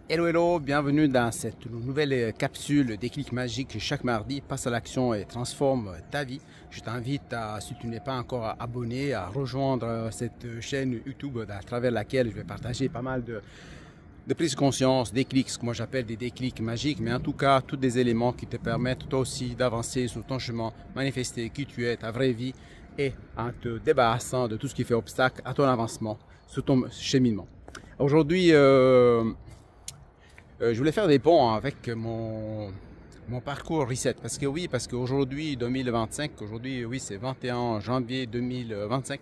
Hello, hello, bienvenue dans cette nouvelle capsule Déclic Magique. Chaque mardi, passe à l'action et transforme ta vie. Je t'invite, si tu n'es pas encore abonné, à rejoindre cette chaîne YouTube à travers laquelle je vais partager pas mal de prise de conscience, des clics, ce que moi j'appelle des déclics magiques, mais en tout cas, tous des éléments qui te permettent toi aussi d'avancer sur ton chemin, manifester qui tu es, ta vraie vie, et en te débarrassant de tout ce qui fait obstacle à ton avancement, sur ton cheminement. Aujourd'hui, je voulais faire des ponts avec mon parcours Reset. Parce qu'aujourd'hui, 2025, aujourd'hui, oui, c'est 21 janvier 2025,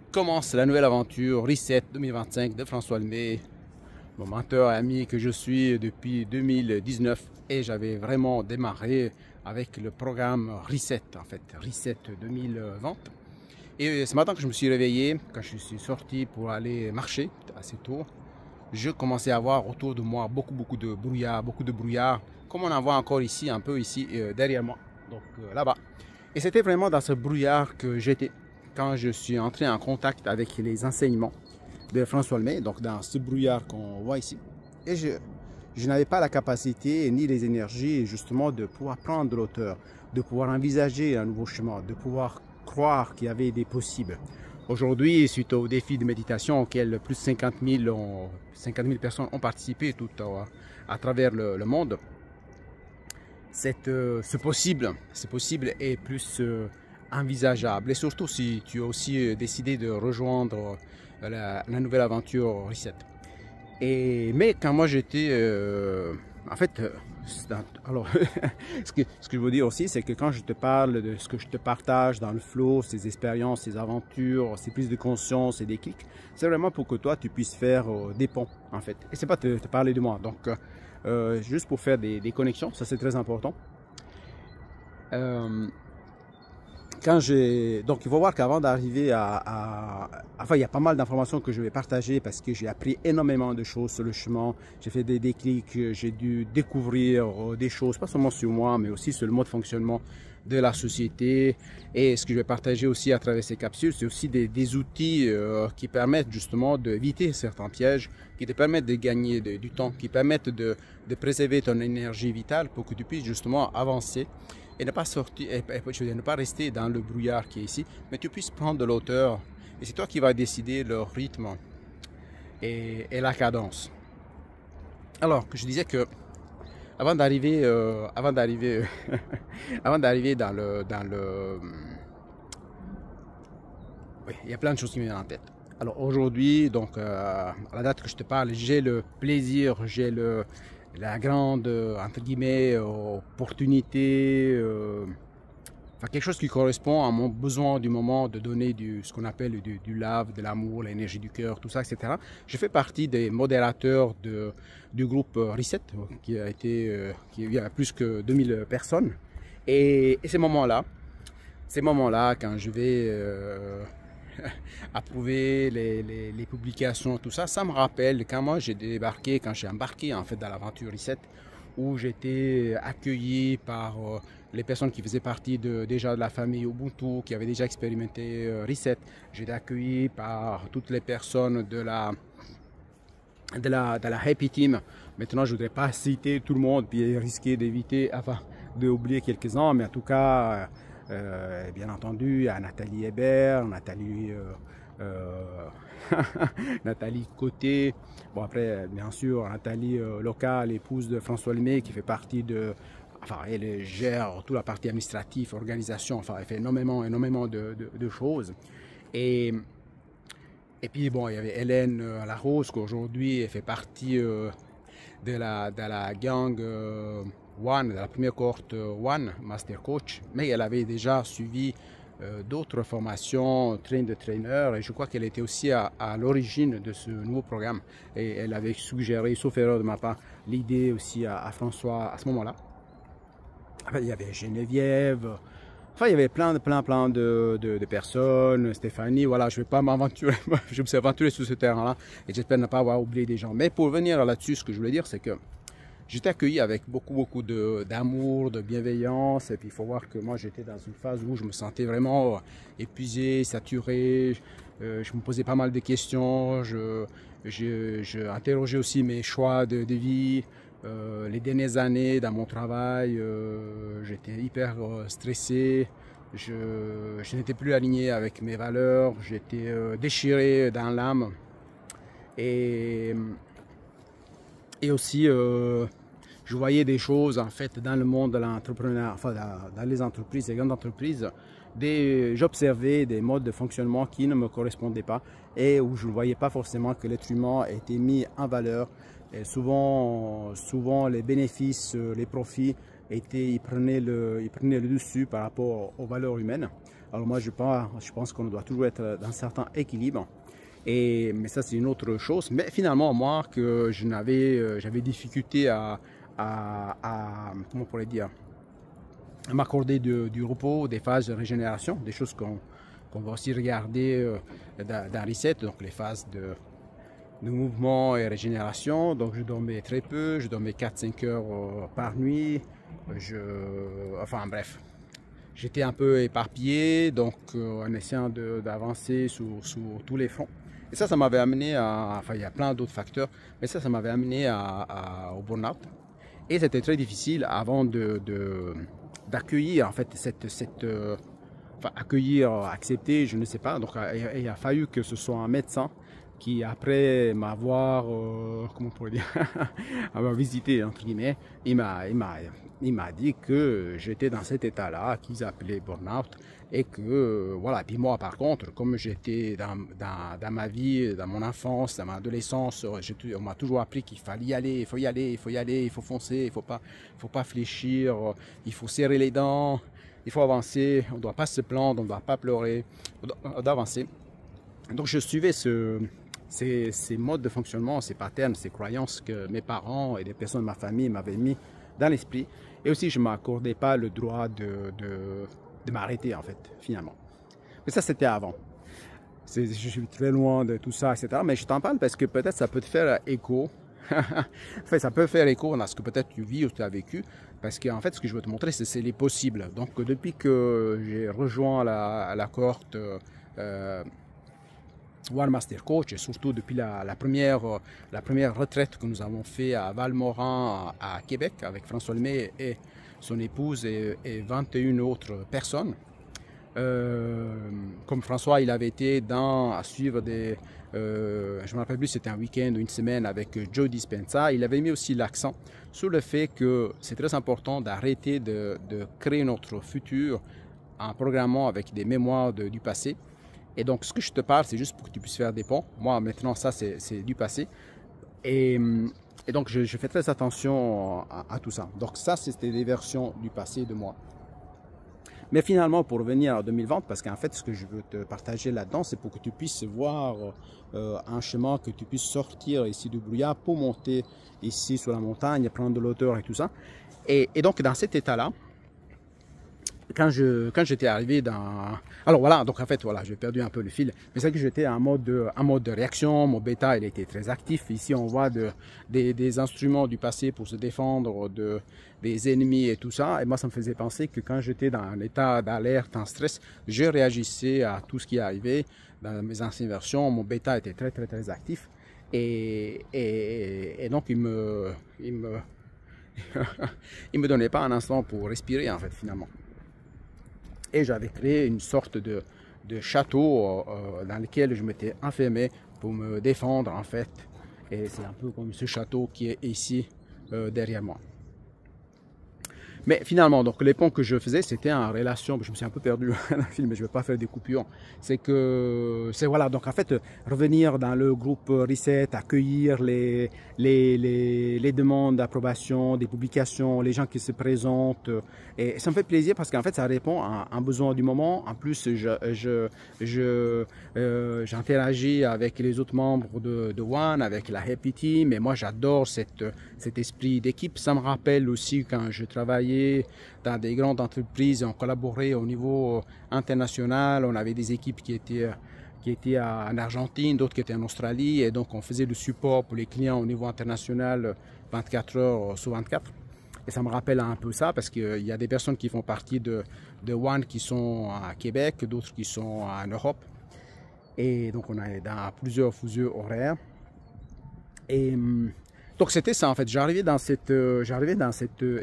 commence la nouvelle aventure Reset 2025 de François Lemay, mon mentor et ami que je suis depuis 2019. Et j'avais vraiment démarré avec le programme Reset, en fait, Reset 2020. Et ce matin, quand je me suis réveillé, quand je suis sorti pour aller marcher assez tôt, je commençais à voir autour de moi beaucoup de brouillard, comme on en voit encore ici, un peu ici derrière moi, donc là-bas. Et c'était vraiment dans ce brouillard que j'étais quand je suis entré en contact avec les enseignements de François Lemay, donc dans ce brouillard qu'on voit ici. Et je n'avais pas la capacité ni les énergies justement de pouvoir prendre de l'auteur, de pouvoir envisager un nouveau chemin, de pouvoir croire qu'il y avait des possibles. Aujourd'hui, suite au défi de méditation auquel plus de 50 000 personnes ont participé tout à travers le monde, ce possible est plus envisageable. Et surtout si tu as aussi décidé de rejoindre la nouvelle aventure Reset. Mais quand moi j'étais... en fait, alors, ce que je veux dire aussi, c'est que quand je te parle de ce que je te partage dans le flow, ces expériences, ces aventures, ces prises de conscience et des clics, c'est vraiment pour que toi, tu puisses faire des ponts, en fait. Et c'est pas te parler de moi. Donc, juste pour faire des connexions, ça c'est très important. Donc il faut voir qu'avant d'arriver enfin il y a pas mal d'informations que je vais partager parce que j'ai appris énormément de choses sur le chemin, j'ai fait des déclics, j'ai dû découvrir des choses, pas seulement sur moi mais aussi sur le mode de fonctionnement de la société. Et ce que je vais partager aussi à travers ces capsules, c'est aussi des outils qui permettent justement d'éviter certains pièges, qui te permettent de gagner du temps, qui permettent de préserver ton énergie vitale pour que tu puisses justement avancer et ne pas sortir, ne pas rester dans le brouillard qui est ici, mais tu puisses prendre de l'auteur. Et c'est toi qui vas décider le rythme et la cadence. Alors, je disais que avant d'arriver, avant d'arriver dans le, oui, il y a plein de choses qui me viennent en tête. Alors aujourd'hui, donc à la date que je te parle, j'ai le plaisir, la grande, entre guillemets, opportunité, enfin quelque chose qui correspond à mon besoin du moment de donner ce qu'on appelle du love, de l'amour, l'énergie du cœur, tout ça, etc. Je fais partie des modérateurs du groupe Reset, qui il y a plus que 2000 personnes. Et ces moments-là, quand je vais approuver les publications, tout ça, ça me rappelle quand moi j'ai débarqué, quand j'ai embarqué en fait dans l'aventure Reset, où j'étais accueilli par les personnes qui faisaient partie déjà de la famille Ubuntu, qui avaient déjà expérimenté Reset. J'étais accueilli par toutes les personnes de la Happy Team. Maintenant, je ne voudrais pas citer tout le monde, puis risquer d'éviter, enfin, d'oublier quelques-uns, mais en tout cas, bien entendu, il y a Nathalie Hébert, Nathalie Côté. Bon, après, bien sûr, Nathalie locale, épouse de François Lemay, qui fait partie enfin, elle gère toute la partie administrative, organisation, enfin, elle fait énormément de choses. Et puis, bon, il y avait Hélène Larose, qu'aujourd'hui, elle fait partie de la gang One, de la première cohorte One, Master Coach, mais elle avait déjà suivi d'autres formations, train de trainer, et je crois qu'elle était aussi à l'origine de ce nouveau programme. Et elle avait suggéré, sauf erreur de ma part, l'idée aussi à François à ce moment-là. Enfin, il y avait Geneviève, enfin il y avait plein de personnes, Stéphanie, voilà, je ne vais pas m'aventurer, je me suis aventuré sur ce terrain-là, et j'espère ne pas avoir oublié des gens. Mais pour venir là-dessus, ce que je voulais dire, c'est que j'étais accueilli avec beaucoup d'amour, de bienveillance. Et puis il faut voir que moi j'étais dans une phase où je me sentais vraiment épuisé, saturé. Je me posais pas mal de questions. Je interrogeais aussi mes choix de vie. Les dernières années dans mon travail, j'étais hyper stressé. Je n'étais plus aligné avec mes valeurs. J'étais déchiré dans l'âme. Et, et aussi, je voyais des choses en fait dans le monde de l'entrepreneuriat, enfin dans les entreprises, les grandes entreprises. J'observais des modes de fonctionnement qui ne me correspondaient pas et où je ne voyais pas forcément que l'être humain était mis en valeur. Et souvent les bénéfices, les profits ils prenaient le dessus par rapport aux valeurs humaines. Alors moi je pense qu'on doit toujours être dans un certain équilibre. Mais ça c'est une autre chose. Mais finalement moi que j'avais difficulté à comment on pourrait dire, à m'accorder du repos, des phases de régénération, des choses qu'on va aussi regarder dans Reset, donc les phases de mouvement et régénération. Donc je dormais très peu, je dormais 4-5 heures par nuit. Enfin bref, j'étais un peu éparpillé, donc en essayant d'avancer sous tous les fronts. Et ça m'avait amené enfin il y a plein d'autres facteurs, mais ça m'avait amené au burn-out. Et c'était très difficile avant d'accueillir en fait enfin, accueillir, accepter, je ne sais pas. Donc il a fallu que ce soit un médecin qui, après m'avoir comment on pourrait dire, avoir visité entre guillemets, il m'a dit que j'étais dans cet état-là qu'ils appelaient burn-out et que voilà. Puis moi par contre, comme j'étais dans ma vie, dans mon enfance, dans mon adolescence, on m'a toujours appris qu'il fallait y aller, il faut y aller, il faut y aller, il faut foncer, il faut pas fléchir, il faut serrer les dents, il faut avancer, on ne doit pas se plaindre, on ne doit pas pleurer, on doit avancer. Donc je suivais ces modes de fonctionnement, ces patterns, ces croyances que mes parents et des personnes de ma famille m'avaient mis dans l'esprit. Et aussi je ne m'accordais pas le droit de m'arrêter en fait, finalement. Mais ça c'était avant. Je suis très loin de tout ça, etc. Mais je t'en parle parce que peut-être ça peut te faire écho. Enfin, ça peut faire écho à ce que peut-être tu vis ou tu as vécu. Parce qu'en fait, ce que je veux te montrer, c'est les possibles. Donc, depuis que j'ai rejoint la cohorte One Master Coach, et surtout depuis la première retraite que nous avons fait à Valmorin, à Québec, avec François Lemay et son épouse et 21 autres personnes. Comme François, il avait été à suivre je ne me rappelle plus, c'était un week-end ou une semaine avec Joe Dispenza. Il avait mis aussi l'accent sur le fait que c'est très important d'arrêter de créer notre futur en programmant avec des mémoires du passé. Et donc, ce que je te parle, c'est juste pour que tu puisses faire des ponts. Moi, maintenant, ça, c'est du passé. Et donc, je fais très attention à tout ça. Donc, ça, c'était des versions du passé de moi. Mais finalement, pour revenir à 2020, parce qu'en fait, ce que je veux te partager là-dedans, c'est pour que tu puisses voir un chemin, que tu puisses sortir ici du brouillard pour monter ici sur la montagne, prendre de l'auteur et tout ça. Et donc, dans cet état-là, quand j'étais arrivé dans... Alors voilà, donc en fait, voilà, j'ai perdu un peu le fil. Mais c'est que j'étais en mode de réaction. Mon bêta, il était très actif. Ici, on voit des instruments du passé pour se défendre des ennemis et tout ça. Et moi, ça me faisait penser que quand j'étais dans un état d'alerte, en stress, je réagissais à tout ce qui arrivait. Dans mes anciennes versions, mon bêta était très, très, très actif. Et donc, il me donnait pas un instant pour respirer, en fait, finalement. Et j'avais créé une sorte de château dans lequel je m'étais enfermé pour me défendre en fait. Et c'est un peu comme ce château qui est ici derrière moi. Mais finalement, donc les ponts que je faisais, c'était en relation, je me suis un peu perdu dans le film, mais je ne vais pas faire des coupures. Voilà, donc en fait, revenir dans le groupe Reset, accueillir les demandes d'approbation, des publications, les gens qui se présentent. Et ça me fait plaisir parce qu'en fait, ça répond à un besoin du moment. En plus, j'interagis avec les autres membres de One, avec la Happy Team. Et moi, j'adore cet esprit d'équipe. Ça me rappelle aussi quand je travaillais dans des grandes entreprises, on collaborait au niveau international, on avait des équipes qui étaient en Argentine, d'autres qui étaient en Australie, et donc on faisait le support pour les clients au niveau international 24 heures sur 24. Et ça me rappelle un peu ça, parce qu'il y a des personnes qui font partie de One qui sont à Québec, d'autres qui sont en Europe. Et donc on est dans plusieurs fuseaux horaires. Et donc c'était ça en fait, j'arrivais dans cet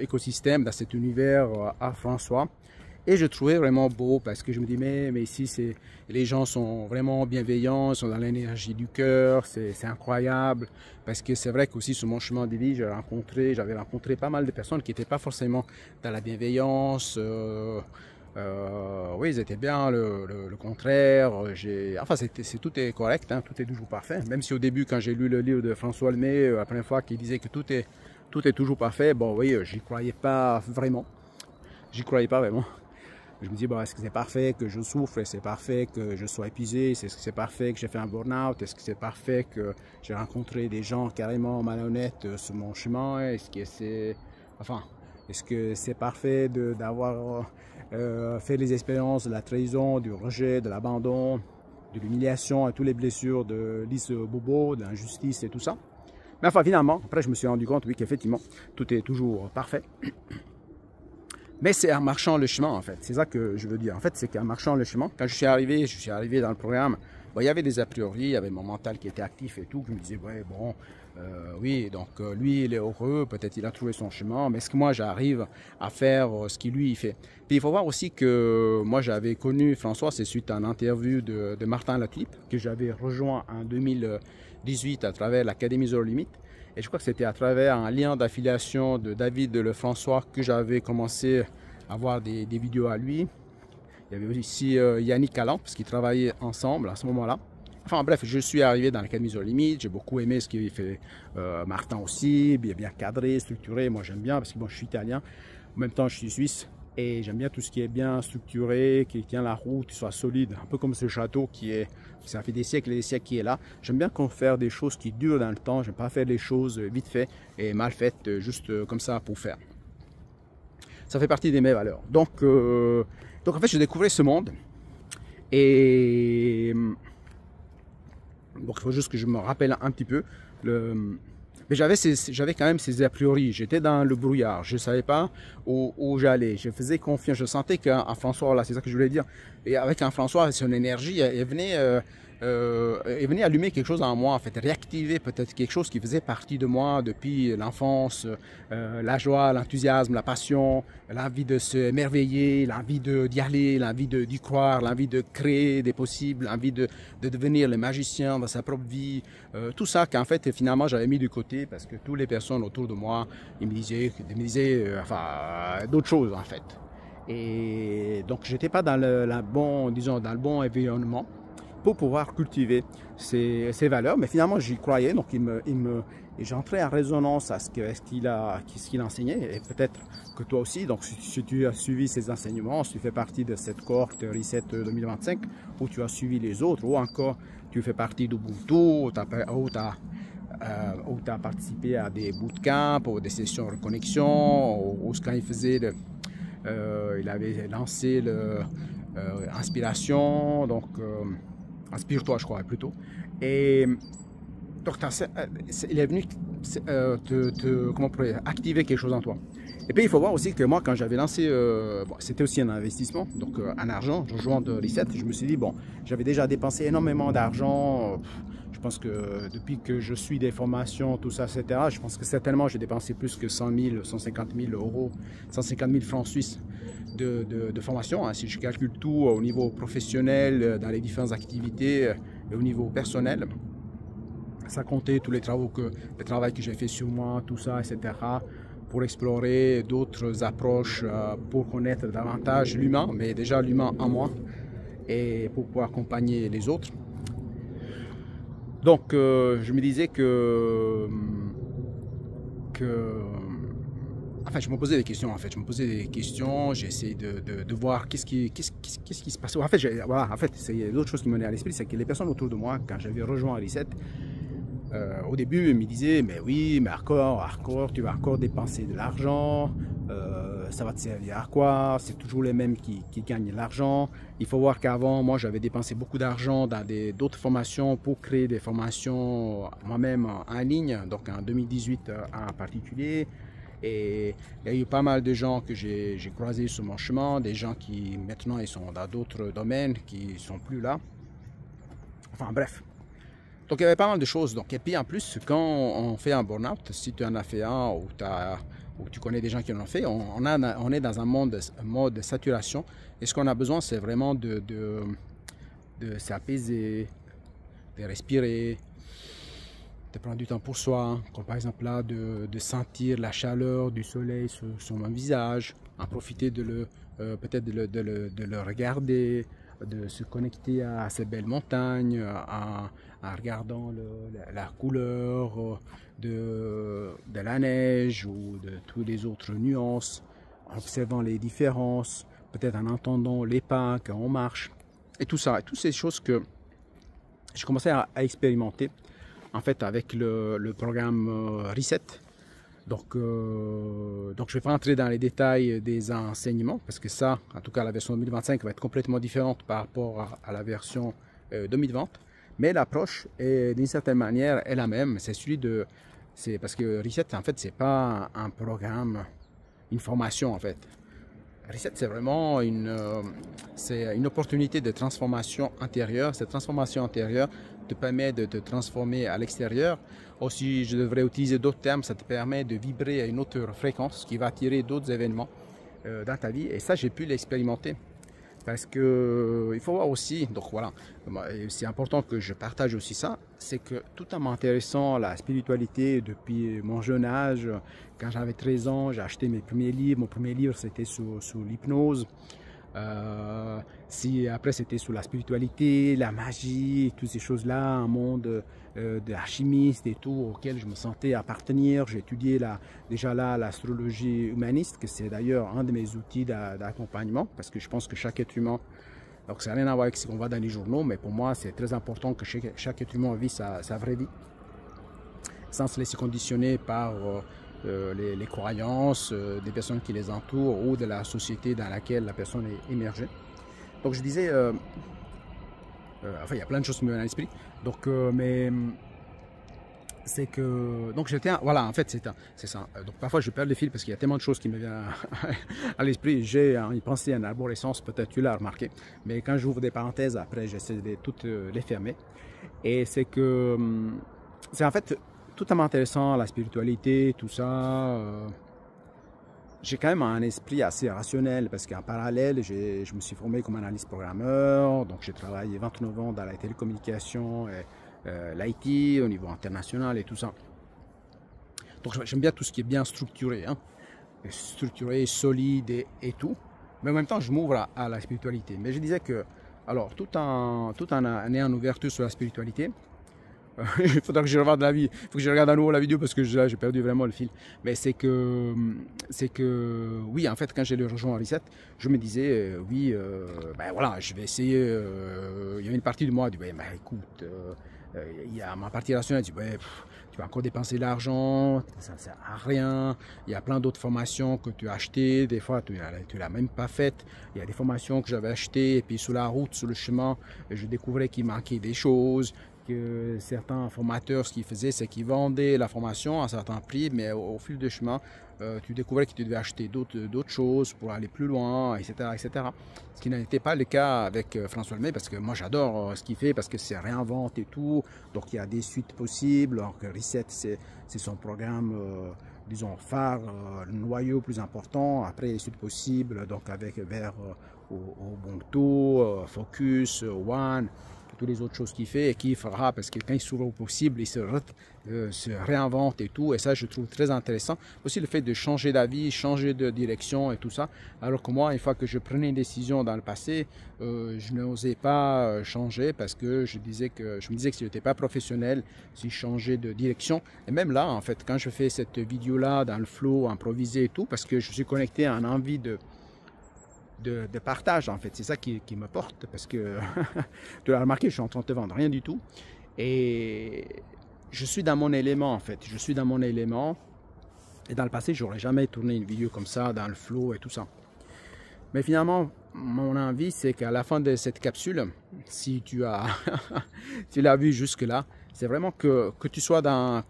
écosystème, dans cet univers à François. Et je trouvais vraiment beau parce que je me dis mais ici les gens sont vraiment bienveillants, ils sont dans l'énergie du cœur, c'est incroyable. Parce que c'est vrai qu'aussi sur mon chemin de vie, j'avais rencontré pas mal de personnes qui n'étaient pas forcément dans la bienveillance. Oui, ils étaient bien, le contraire. Enfin, tout est correct, hein, tout est toujours parfait. Même si au début, quand j'ai lu le livre de François Lemay, la première fois, qui disait que tout est toujours parfait, bon oui, j'y croyais pas vraiment. J'y croyais pas vraiment. Je me dis, bon, est-ce que c'est parfait que je souffre? Est-ce que c'est parfait que je sois épuisé? Est-ce que c'est parfait que j'ai fait un burn-out? Est-ce que c'est parfait que j'ai rencontré des gens carrément malhonnêtes sur mon chemin? Est-ce que c'est parfait d'avoir fait les expériences de la trahison, du rejet, de l'abandon, de l'humiliation et toutes les blessures de Lise Bobo, de l'injustice et tout ça? Mais enfin, finalement, après, je me suis rendu compte, oui, qu'effectivement, tout est toujours parfait. Mais c'est en marchant le chemin, en fait. C'est ça que je veux dire. En fait, c'est qu'en marchant le chemin, quand je suis arrivé dans le programme, bon, il y avait des a priori, il y avait mon mental qui était actif et tout, qui me disait, ouais, bon, oui, donc lui, il est heureux, peut-être il a trouvé son chemin, mais est-ce que moi, j'arrive à faire ce qu'il lui, il fait? Puis il faut voir aussi que moi, j'avais connu François, c'est suite à une interview de Martin Latulippe, que j'avais rejoint en 2018 à travers l'Académie Zéro Limite. Et je crois que c'était à travers un lien d'affiliation de David Lefrançois que j'avais commencé à voir des vidéos à lui. Il y avait aussi Yannick Allan, parce qu'ils travaillaient ensemble à ce moment-là. Enfin bref, je suis arrivé dans l'Académie Zéro Limite, j'ai beaucoup aimé ce qu'il fait Martin aussi, bien cadré, structuré. Moi j'aime bien parce que bon, je suis italien, en même temps je suis suisse. Et j'aime bien tout ce qui est bien structuré, qui tient la route, qui soit solide. Un peu comme ce château ça fait des siècles et des siècles qui est là. J'aime bien qu'on fasse des choses qui durent dans le temps. J'aime pas faire des choses vite fait et mal faites, juste comme ça pour faire. Ça fait partie de mes valeurs. Donc en fait, je découvrais ce monde. Et donc il faut juste que je me rappelle un petit peu. Mais j'avais quand même ces a priori. J'étais dans le brouillard. Je ne savais pas où j'allais. Je faisais confiance. Je sentais qu'un François, là, c'est ça que je voulais dire. Et avec un François, son énergie, il venait allumer quelque chose en moi, en fait, réactiver peut-être quelque chose qui faisait partie de moi depuis l'enfance, la joie, l'enthousiasme, la passion, l'envie de se émerveiller, l'envie d'y aller, l'envie d'y croire, l'envie de créer des possibles, l'envie de devenir le magicien dans sa propre vie, tout ça qu'en fait finalement j'avais mis de côté parce que toutes les personnes autour de moi, ils me disaient d'autres choses en fait. Et donc j'étais pas dans dans le bon environnement pour pouvoir cultiver ces valeurs. Mais finalement, j'y croyais, donc j'entrais en résonance à ce qu'il enseignait, et peut-être que toi aussi, donc si tu as suivi ses enseignements, si tu fais partie de cette cohorte Reset 2025, ou tu as suivi les autres, ou encore tu fais partie d'Ubuntu, ou tu as participé à des bootcamps, ou des sessions de reconnexion, ou quand il faisait, il avait lancé Inspiration, donc Inspire-toi, je crois, plutôt. Et donc, il est venu activer quelque chose en toi. Et puis, il faut voir aussi que moi, quand j'avais lancé, c'était aussi un investissement, donc en argent, rejoindre Reset, je me suis dit, bon, j'avais déjà dépensé énormément d'argent. Je pense que depuis que je suis des formations, tout ça, etc., je pense que certainement, j'ai dépensé plus que 100 000, 150 000 euros, 150 000 francs suisses de formation, hein, si je calcule tout au niveau professionnel, dans les différentes activités et au niveau personnel. Ça comptait tous le travail que j'ai fait sur moi, tout ça, etc., pour explorer d'autres approches, pour connaître davantage l'humain, mais déjà l'humain en moi, et pour pouvoir accompagner les autres. Donc, je me disais enfin, je me posais des questions, en fait. Je me posais des questions, j'ai essayé de voir qu'est-ce qui se passait. En fait, il y a d'autres choses qui me venaient à l'esprit, c'est que les personnes autour de moi, quand j'avais rejoint Reset, au début, ils me disaient, mais oui, mais hardcore, tu vas encore dépenser de l'argent, ça va te servir à quoi? C'est toujours les mêmes qui gagnent de l'argent. Il faut voir qu'avant, moi, j'avais dépensé beaucoup d'argent dans d'autres formations pour créer des formations moi-même en ligne, donc en 2018 en particulier. Et il y a eu pas mal de gens que j'ai croisés sur mon chemin, des gens qui maintenant ils sont dans d'autres domaines, qui ne sont plus là. Enfin bref. Donc il y avait pas mal de choses. Donc, et puis en plus, quand on fait un burn-out, si tu en as fait un ou tu connais des gens qui en ont fait, on est dans un mode de saturation. Et ce qu'on a besoin, c'est vraiment de s'apaiser, de respirer, de prendre du temps pour soi, comme par exemple là, de sentir la chaleur du soleil sur mon visage, en profiter peut-être de le regarder, de se connecter à ces belles montagnes, en regardant la couleur de la neige ou de toutes les autres nuances, en observant les différences, peut-être en entendant les pas quand on marche, et tout ça, et toutes ces choses que j'ai commencé à expérimenter en fait avec le programme Reset. Donc je ne vais pas entrer dans les détails des enseignements parce que ça, en tout cas la version 2025 va être complètement différente par rapport à la version 2020. Mais l'approche est d'une certaine manière est la même. C'est parce que Reset en fait c'est pas un programme, une formation en fait. Reset c'est vraiment une opportunité de transformation intérieure. Cette transformation intérieure te permet de te transformer à l'extérieur. Aussi, je devrais utiliser d'autres termes, ça te permet de vibrer à une autre fréquence qui va attirer d'autres événements dans ta vie. Et ça, j'ai pu l'expérimenter. Parce que il faut voir aussi, donc voilà, c'est important que je partage aussi ça, c'est que tout en m'intéressant à la spiritualité depuis mon jeune âge, quand j'avais 13 ans, j'ai acheté mes premiers livres. Mon premier livre, c'était sous l'hypnose. Après c'était sur la spiritualité, la magie, toutes ces choses-là, un monde d'alchimiste et tout auquel je me sentais appartenir. J'ai étudié déjà là l'astrologie humaniste, que c'est d'ailleurs un de mes outils d'accompagnement, parce que je pense que chaque être humain, donc ça n'a rien à voir avec ce qu'on voit dans les journaux, mais pour moi c'est très important que chaque être humain vit sa vraie vie, sans se laisser conditionner par les croyances des personnes qui les entourent ou de la société dans laquelle la personne est immergée. Donc je disais, enfin il y a plein de choses qui me viennent à l'esprit. Donc, mais c'est que, donc voilà, en fait c'est ça. Donc parfois je perds le fil parce qu'il y a tellement de choses qui me viennent à l'esprit. J'ai y pensé en arborescence, peut-être tu l'as remarqué, mais quand j'ouvre des parenthèses, après j'essaie de toutes les fermer. Et c'est que, c'est en fait, tout en m'intéressant à la spiritualité, tout ça, j'ai quand même un esprit assez rationnel parce qu'en parallèle, je me suis formé comme analyste programmeur, donc j'ai travaillé 29 ans dans la télécommunication et l'IT au niveau international et tout ça. Donc j'aime bien tout ce qui est bien structuré, hein, structuré, solide et tout, mais en même temps je m'ouvre à la spiritualité. Mais je disais que, alors tout en ayant une ouverture sur la spiritualité, il faudra que je regarde il faut que je regarde à nouveau la vidéo parce que là j'ai perdu vraiment le fil. Mais c'est que oui, en fait quand j'ai le rejoint à Reset, je me disais oui, ben voilà, je vais essayer. Il y a une partie de moi qui dit ben écoute, il y a ma partie rationnelle qui dit ouais, tu vas encore dépenser l'argent, ça ne sert à rien. Il y a plein d'autres formations que tu as achetées, des fois tu ne l'as même pas faites. Il y a des formations que j'avais achetées et puis sur la route, sur le chemin, je découvrais qu'il manquait des choses. Que certains formateurs, ce qu'ils faisaient, c'est qu'ils vendaient la formation à un certain prix, mais au fil du chemin, tu découvrais que tu devais acheter d'autres choses pour aller plus loin, etc., etc. Ce qui n'était pas le cas avec François Lemay, parce que moi j'adore ce qu'il fait, parce que c'est réinvente et tout, donc il y a des suites possibles, alors que Reset, c'est son programme, disons, phare, le noyau plus important, après les suites possibles, donc avec vers Ubuntu, Focus, One, toutes les autres choses qu'il fait et qu'il fera parce que quand il s'ouvre au possible, il se réinvente et tout, et ça je trouve très intéressant. Aussi le fait de changer d'avis, changer de direction et tout ça, alors que moi une fois que je prenais une décision dans le passé, je n'osais pas changer parce que je me disais que si je n'étais pas professionnel, si je changeais de direction, et même là en fait quand je fais cette vidéo là dans le flow improvisé et tout, parce que je suis connecté à une envie de partage en fait, c'est ça qui me porte parce que tu l'as remarqué, je suis en train de te vendre rien du tout et je suis dans mon élément en fait, je suis dans mon élément et dans le passé j'aurais jamais tourné une vidéo comme ça dans le flow et tout ça, mais finalement mon envie c'est qu'à la fin de cette capsule, si tu l'as vu jusque là, c'est vraiment que tu sois dans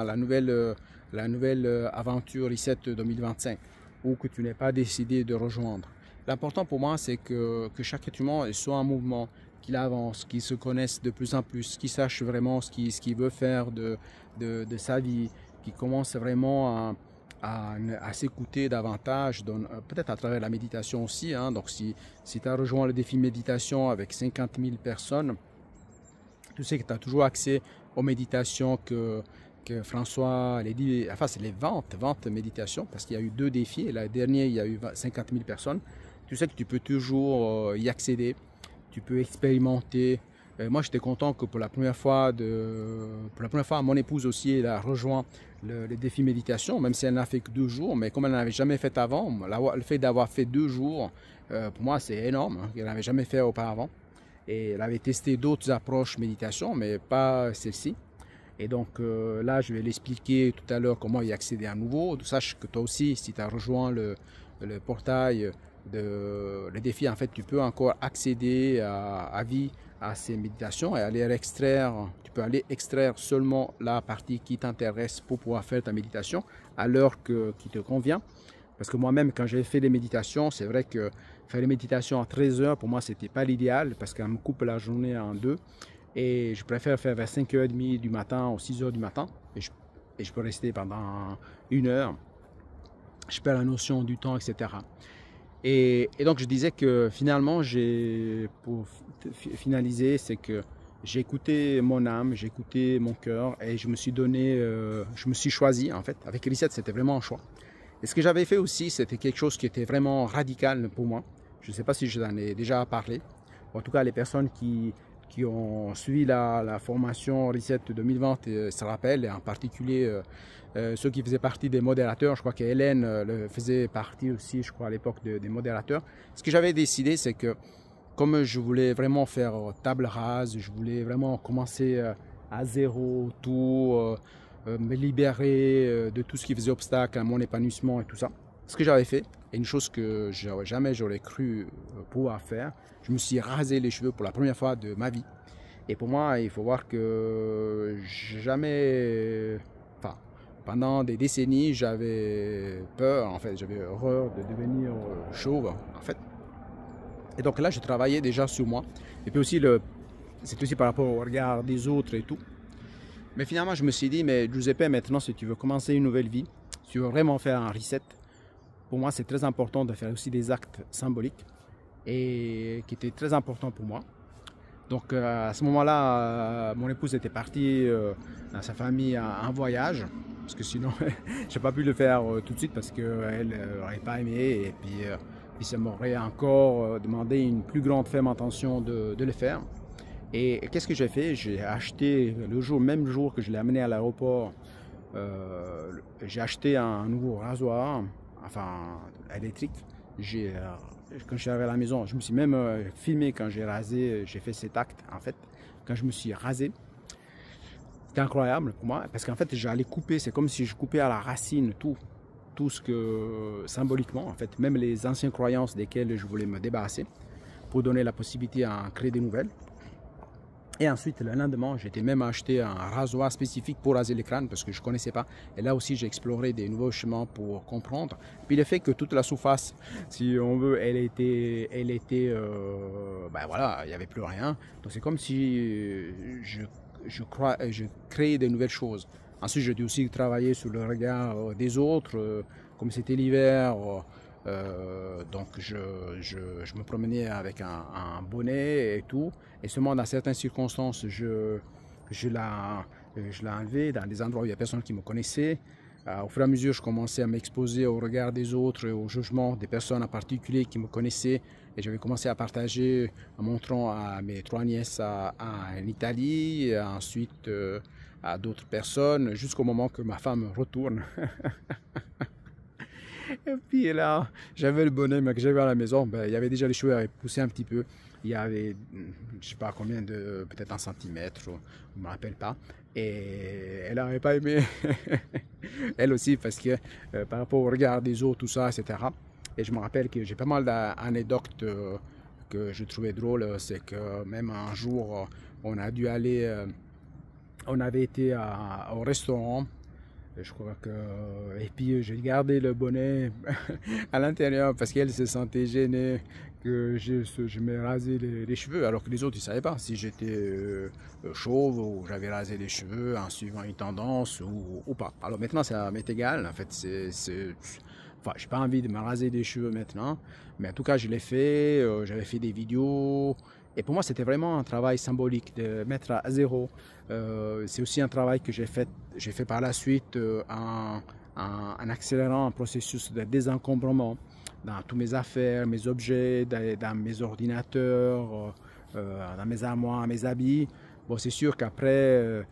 la nouvelle aventure Reset 2025 ou que tu n'aies pas décidé de rejoindre. L'important pour moi, c'est que chaque être humain soit en mouvement, qu'il avance, qu'il se connaisse de plus en plus, qu'il sache vraiment ce qu'il veut faire de sa vie, qu'il commence vraiment à s'écouter davantage, peut-être à travers la méditation aussi. Hein. Donc si tu as rejoint le défi méditation avec 50 000 personnes, tu sais que tu as toujours accès aux méditations que François les dit, enfin c'est les ventes méditation, parce qu'il y a eu 2 défis, et le dernier il y a eu 50 000 personnes. Tu sais que tu peux toujours y accéder, tu peux expérimenter. Moi j'étais content que pour la première fois, mon épouse aussi, elle a rejoint le défi méditation, même si elle n'a fait que 2 jours, mais comme elle n'avait jamais fait avant, le fait d'avoir fait 2 jours, pour moi c'est énorme, hein, qu'elle n'avait jamais fait auparavant. Et elle avait testé d'autres approches méditation, mais pas celle-ci. Et donc là, je vais l'expliquer tout à l'heure comment y accéder à nouveau. Sache que toi aussi, si tu as rejoint le portail le défi, en fait, tu peux encore accéder à vie à ces méditations et aller extraire. Tu peux aller extraire seulement la partie qui t'intéresse pour pouvoir faire ta méditation à l'heure qui te convient. Parce que moi-même, quand j'ai fait des méditations, c'est vrai que faire les méditations à 13 heures, pour moi, ce n'était pas l'idéal parce qu'elle me coupe la journée en 2. Et je préfère faire vers 5h30 du matin ou 6h du matin. Et je peux rester pendant 1 heure. Je perds la notion du temps, etc. Et donc, je disais que finalement, pour finaliser, c'est que j'ai écouté mon âme, j'ai écouté mon cœur et je me suis donné, je me suis choisi en fait. Avec Reset, c'était vraiment un choix. Et ce que j'avais fait aussi, c'était quelque chose qui était vraiment radical pour moi. Je ne sais pas si je t'en ai déjà parlé. En tout cas, les personnes qui ont suivi la formation Reset 2020 se rappellent, et en particulier ceux qui faisaient partie des modérateurs. Je crois qu'Hélène faisait partie aussi, je crois, à l'époque des modérateurs. Ce que j'avais décidé, c'est que comme je voulais vraiment faire table rase, je voulais vraiment commencer à zéro, tout, me libérer de tout ce qui faisait obstacle à mon épanouissement et tout ça. Ce que j'avais fait, et une chose que jamais j'aurais cru pouvoir faire, je me suis rasé les cheveux pour la première fois de ma vie. Et pour moi, il faut voir que pendant des décennies, j'avais peur, en fait, j'avais horreur de devenir chauve, en fait. Et donc là, je travaillais déjà sur moi. Et puis aussi, c'est aussi par rapport au regard des autres et tout. Mais finalement, je me suis dit, mais Giuseppe, maintenant, si tu veux commencer une nouvelle vie, si tu veux vraiment faire un reset, pour moi, c'est très important de faire aussi des actes symboliques et qui étaient très importants pour moi. Donc à ce moment-là, mon épouse était partie dans sa famille en voyage, parce que sinon, je n'ai pas pu le faire tout de suite parce qu'elle n'aurait pas aimé, et puis ça m'aurait encore demandé une plus grande ferme intention de le faire. Et qu'est-ce que j'ai fait? J'ai acheté même jour que je l'ai amené à l'aéroport, j'ai acheté un nouveau rasoir, enfin électrique. Quand je suis arrivé à la maison, je me suis même filmé quand j'ai rasé, j'ai fait cet acte en fait. Quand je me suis rasé, c'était incroyable pour moi parce qu'en fait j'allais couper, c'est comme si je coupais à la racine tout ce que symboliquement en fait, même les anciennes croyances desquelles je voulais me débarrasser pour donner la possibilité à en créer des nouvelles. Et ensuite, le lendemain, j'étais même acheté un rasoir spécifique pour raser les crânes parce que je ne connaissais pas. Et là aussi, j'ai exploré des nouveaux chemins pour comprendre. Puis le fait que toute la surface, si on veut, elle était ben voilà, il n'y avait plus rien. Donc c'est comme si je créais de nouvelles choses. Ensuite, j'ai dû aussi travailler sur le regard des autres. Comme c'était l'hiver, donc je me promenais avec un bonnet et tout. Et seulement dans certaines circonstances, je l'ai enlevé dans des endroits où il n'y a personne qui me connaissait. Au fur et à mesure, je commençais à m'exposer au regard des autres et au jugement des personnes en particulier qui me connaissaient. Et j'avais commencé à partager en montrant à mes 3 nièces en Italie, et ensuite à d'autres personnes, jusqu'au moment que ma femme retourne. Et puis là, j'avais le bonnet, mais que j'avais à la maison, ben, il y avait déjà les cheveux avaient poussé un petit peu. Il y avait, je sais pas combien peut-être 1 centimètre, je ne me rappelle pas. Et elle n'avait pas aimé, elle aussi, parce que par rapport au regard des autres, tout ça, etc. Et je me rappelle que j'ai pas mal d'anecdotes que je trouvais drôles. C'est que même un jour, on avait été au restaurant. Je crois que... Et puis j'ai gardé le bonnet à l'intérieur parce qu'elle se sentait gênée que je m'ai rasé les cheveux, alors que les autres ils ne savaient pas si j'étais chauve ou j'avais rasé les cheveux en suivant une tendance ou pas. Alors maintenant ça m'est égal, en fait enfin, j'ai pas envie de me raser les cheveux maintenant, mais en tout cas je l'ai fait, j'avais fait des vidéos. Et pour moi, c'était vraiment un travail symbolique de mettre à zéro. C'est aussi un travail que j'ai fait par la suite en accélérant un processus de désencombrement dans toutes mes affaires, mes objets, dans mes ordinateurs, dans mes armoires, mes habits. Bon, c'est sûr qu'après,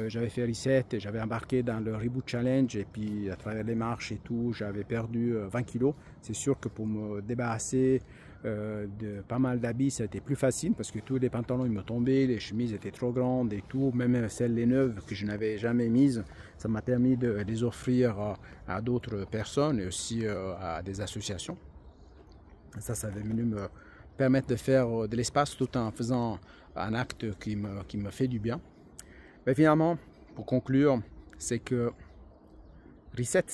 j'avais fait reset et j'avais embarqué dans le Reboot Challenge et puis à travers les marches et tout, j'avais perdu 20 kilos. C'est sûr que pour me débarrasser de pas mal d'habits, ça a été plus facile parce que tous les pantalons ils me tombaient, les chemises étaient trop grandes et tout, même celles les neuves que je n'avais jamais mises, ça m'a permis de les offrir à d'autres personnes et aussi à des associations. Ça est venu me permettre de faire de l'espace tout en faisant un acte qui me fait du bien. Mais finalement, pour conclure, c'est que Reset,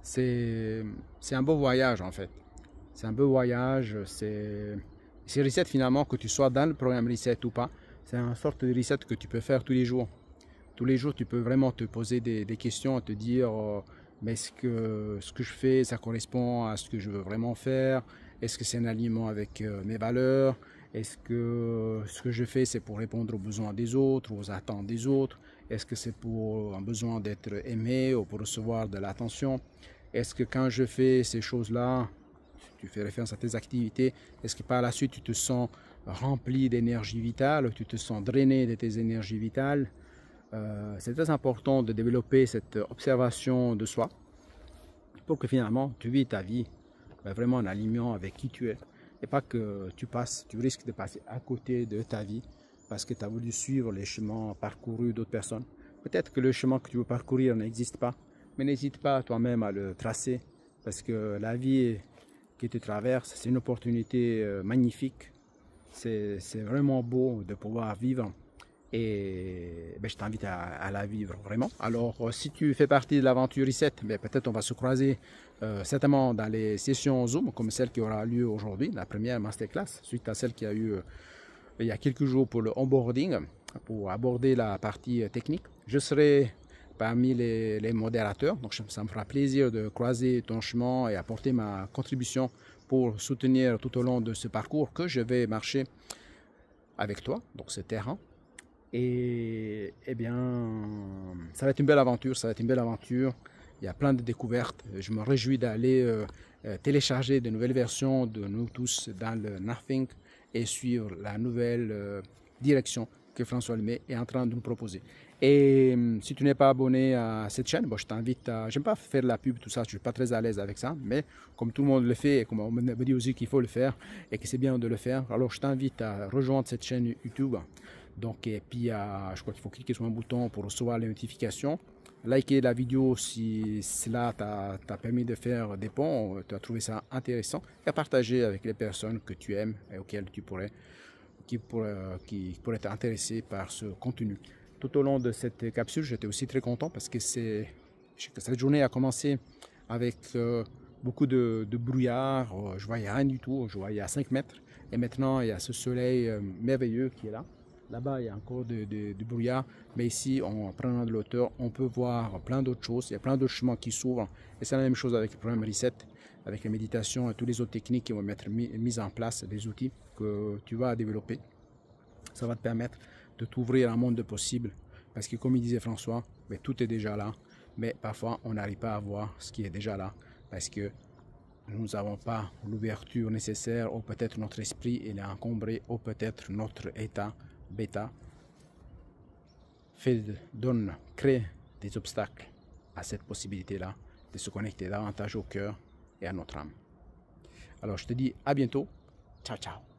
c'est un beau voyage en fait. C'est un beau voyage, c'est Reset finalement, que tu sois dans le programme Reset ou pas, c'est une sorte de Reset que tu peux faire tous les jours. Tous les jours, tu peux vraiment te poser des questions, te dire mais est-ce que ce que je fais, ça correspond à ce que je veux vraiment faire? Est-ce que c'est un alignement avec mes valeurs? Est-ce que ce que je fais, c'est pour répondre aux besoins des autres, aux attentes des autres? Est-ce que c'est pour un besoin d'être aimé ou pour recevoir de l'attention? Est-ce que quand je fais ces choses-là, tu fais référence à tes activités, est-ce que par la suite tu te sens rempli d'énergie vitale, tu te sens drainé de tes énergies vitales? C'est très important de développer cette observation de soi pour que finalement tu vis ta vie vraiment en alignement avec qui tu es et pas que tu risques de passer à côté de ta vie parce que tu as voulu suivre les chemins parcourus d'autres personnes. Peut-être que le chemin que tu veux parcourir n'existe pas, mais n'hésite pas toi-même à le tracer parce que la vie qui te traverse, c'est une opportunité magnifique. C'est vraiment beau de pouvoir vivre et je t'invite à la vivre vraiment. Alors si tu fais partie de l'aventure Reset, peut-être on va se croiser certainement dans les sessions Zoom comme celle qui aura lieu aujourd'hui, la première masterclass, suite à celle qui a eu il y a quelques jours pour le onboarding, pour aborder la partie technique. Je serai parmi les modérateurs, donc ça me fera plaisir de croiser ton chemin et apporter ma contribution pour soutenir tout au long de ce parcours que je vais marcher avec toi, donc ce terrain. Et eh bien, ça va être une belle aventure, ça va être une belle aventure. Il y a plein de découvertes. Je me réjouis d'aller télécharger de nouvelles versions de nous tous dans le Nothing et suivre la nouvelle direction que François Lemay est en train de nous proposer. Et si tu n'es pas abonné à cette chaîne, je t'invite à... J'aime pas faire la pub, tout ça, je suis pas très à l'aise avec ça, mais comme tout le monde le fait et comme on me dit aussi qu'il faut le faire et que c'est bien de le faire, alors je t'invite à rejoindre cette chaîne YouTube. Donc, et puis, je crois qu'il faut cliquer sur un bouton pour recevoir les notifications. Liker la vidéo si cela t'a permis de faire des ponts, tu as trouvé ça intéressant. Et à partager avec les personnes que tu aimes et auxquelles qui pourraient être intéressées par ce contenu. Tout au long de cette capsule, j'étais aussi très content parce que cette journée a commencé avec beaucoup de brouillard. Je voyais rien du tout, je voyais à 5 mètres. Et maintenant, il y a ce soleil merveilleux qui est là. Là-bas, il y a encore du brouillard, mais ici, en prenant de l'hauteur, on peut voir plein d'autres choses. Il y a plein d'autres chemins qui s'ouvrent. Et c'est la même chose avec le programme Reset, avec les méditations et toutes les autres techniques qui vont être mises en place, des outils que tu vas développer. Ça va te permettre de t'ouvrir à un monde de possibles. Parce que comme il disait François, tout est déjà là, mais parfois, on n'arrive pas à voir ce qui est déjà là, parce que nous n'avons pas l'ouverture nécessaire, ou peut-être notre esprit est encombré, ou peut-être notre état bêta crée des obstacles à cette possibilité-là de se connecter davantage au cœur et à notre âme. Alors je te dis à bientôt. Ciao, ciao.